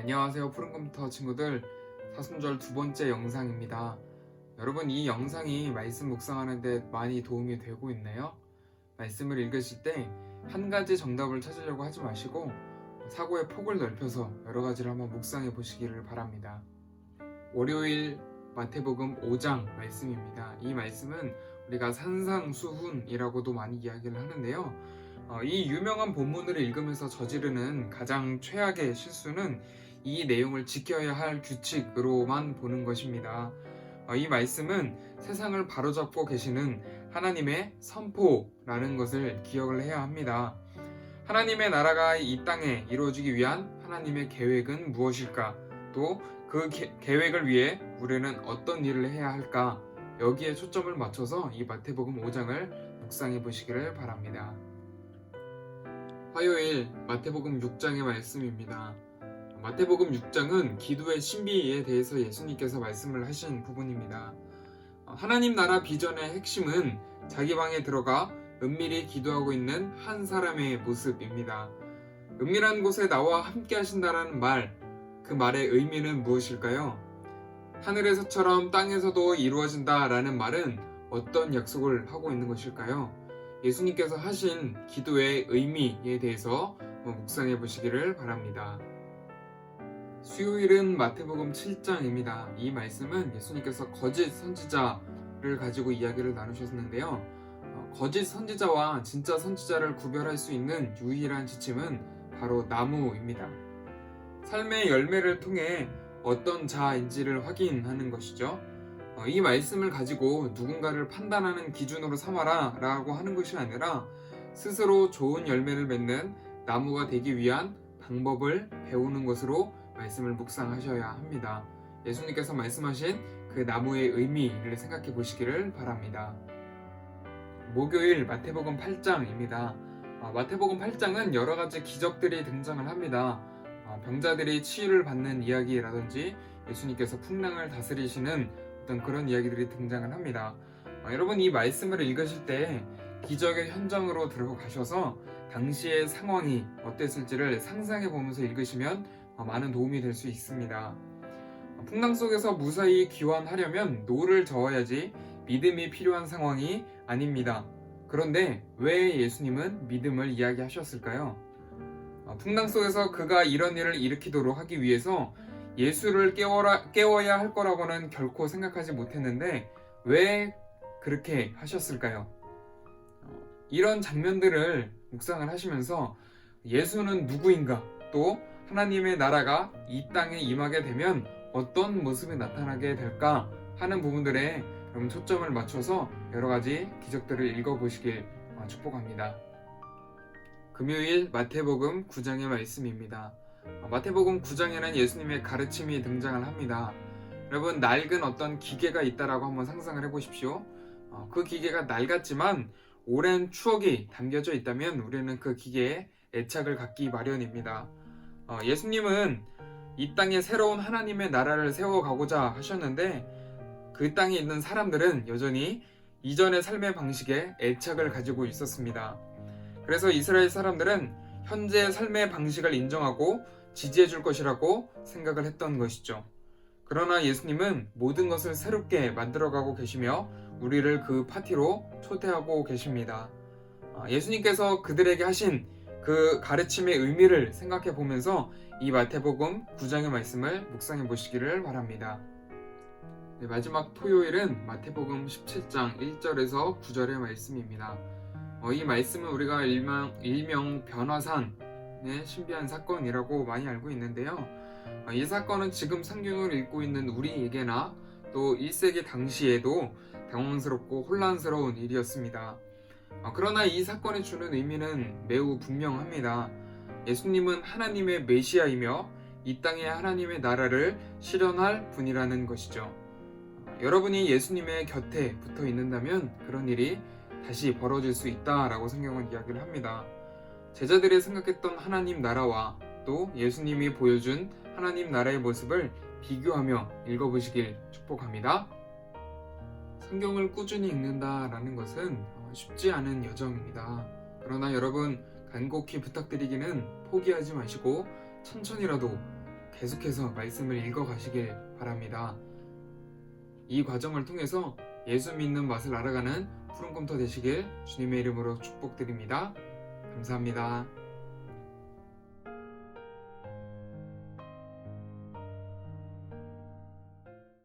안녕하세요. 푸른컴퓨터 친구들, 사순절 두 번째 영상입니다. 여러분, 이 영상이 말씀 묵상하는 데 많이 도움이 되고 있나요? 말씀을 읽으실 때 한 가지 정답을 찾으려고 하지 마시고 사고의 폭을 넓혀서 여러 가지를 한번 묵상해 보시기를 바랍니다. 월요일 마태복음 5장 말씀입니다. 이 말씀은 우리가 산상수훈이라고도 많이 이야기를 하는데요. 이 유명한 본문을 읽으면서 저지르는 가장 최악의 실수는 이 내용을 지켜야 할 규칙으로만 보는 것입니다. 이 말씀은 세상을 바로잡고 계시는 하나님의 선포라는 것을 기억을 해야 합니다. 하나님의 나라가 이 땅에 이루어지기 위한 하나님의 계획은 무엇일까? 또 그 계획을 위해 우리는 어떤 일을 해야 할까? 여기에 초점을 맞춰서 이 마태복음 5장을 묵상해 보시기를 바랍니다. 화요일 마태복음 6장의 말씀입니다. 마태복음 6장은 기도의 신비에 대해서 예수님께서 말씀을 하신 부분입니다. 하나님 나라 비전의 핵심은 자기 방에 들어가 은밀히 기도하고 있는 한 사람의 모습입니다. 은밀한 곳에 나와 함께 하신다라는 말, 그 말의 의미는 무엇일까요? 하늘에서처럼 땅에서도 이루어진다라는 말은 어떤 약속을 하고 있는 것일까요? 예수님께서 하신 기도의 의미에 대해서 묵상해 보시기를 바랍니다. 수요일은 마태복음 7장입니다. 이 말씀은 예수님께서 거짓 선지자를 가지고 이야기를 나누셨는데요. 거짓 선지자와 진짜 선지자를 구별할 수 있는 유일한 지침은 바로 나무입니다. 삶의 열매를 통해 어떤 자인지를 확인하는 것이죠. 이 말씀을 가지고 누군가를 판단하는 기준으로 삼아라 라고 하는 것이 아니라 스스로 좋은 열매를 맺는 나무가 되기 위한 방법을 배우는 것으로 말씀을 묵상하셔야 합니다. 예수님께서 말씀하신 그 나무의 의미를 생각해 보시기를 바랍니다. 목요일 마태복음 8장입니다. 마태복음 8장은 여러 가지 기적들이 등장을 합니다. 병자들이 치유를 받는 이야기라든지 예수님께서 풍랑을 다스리시는 어떤 그런 이야기들이 등장을 합니다. 여러분, 이 말씀을 읽으실 때 기적의 현장으로 들어가셔서 당시의 상황이 어땠을지를 상상해 보면서 읽으시면 많은 도움이 될 수 있습니다. 풍랑 속에서 무사히 귀환하려면 노를 저어야지 믿음이 필요한 상황이 아닙니다. 그런데 왜 예수님은 믿음을 이야기하셨을까요? 풍랑 속에서 그가 이런 일을 일으키도록 하기 위해서 예수를 깨워야 할 거라고는 결코 생각하지 못했는데 왜 그렇게 하셨을까요? 이런 장면들을 묵상을 하시면서 예수는 누구인가, 또 하나님의 나라가 이 땅에 임하게 되면 어떤 모습이 나타나게 될까 하는 부분들에 초점을 맞춰서 여러 가지 기적들을 읽어보시길 축복합니다. 금요일 마태복음 9장의 말씀입니다. 마태복음 9장에는 예수님의 가르침이 등장을 합니다. 여러분, 낡은 어떤 기계가 있다라고 한번 상상을 해보십시오. 그 기계가 낡았지만 오랜 추억이 담겨져 있다면 우리는 그 기계에 애착을 갖기 마련입니다. 예수님은 이 땅에 새로운 하나님의 나라를 세워가고자 하셨는데 그 땅에 있는 사람들은 여전히 이전의 삶의 방식에 애착을 가지고 있었습니다. 그래서 이스라엘 사람들은 현재의 삶의 방식을 인정하고 지지해 줄 것이라고 생각을 했던 것이죠. 그러나 예수님은 모든 것을 새롭게 만들어가고 계시며 우리를 그 파티로 초대하고 계십니다. 예수님께서 그들에게 하신 그 가르침의 의미를 생각해 보면서 이 마태복음 9장의 말씀을 묵상해 보시기를 바랍니다. 네, 마지막 토요일은 마태복음 17장 1절에서 9절의 말씀입니다. 이 말씀은 우리가 일명 변화산의 신비한 사건이라고 많이 알고 있는데요. 이 사건은 지금 성경을 읽고 있는 우리에게나 또 1세기 당시에도 당황스럽고 혼란스러운 일이었습니다. 그러나 이 사건이 주는 의미는 매우 분명합니다. 예수님은 하나님의 메시아이며 이 땅에 하나님의 나라를 실현할 분이라는 것이죠. 여러분이 예수님의 곁에 붙어 있는다면 그런 일이 다시 벌어질 수 있다라고 성경은 이야기를 합니다. 제자들이 생각했던 하나님 나라와 또 예수님이 보여준 하나님 나라의 모습을 비교하며 읽어보시길 축복합니다. 성경을 꾸준히 읽는다라는 것은 쉽지 않은 여정입니다. 그러나 여러분, 간곡히 부탁드리기는 포기하지 마시고 천천히라도 계속해서 말씀을 읽어 가시길 바랍니다. 이 과정을 통해서 예수 믿는 맛을 알아가는 푸른 꿈터 되시길 주님의 이름으로 축복드립니다. 감사합니다.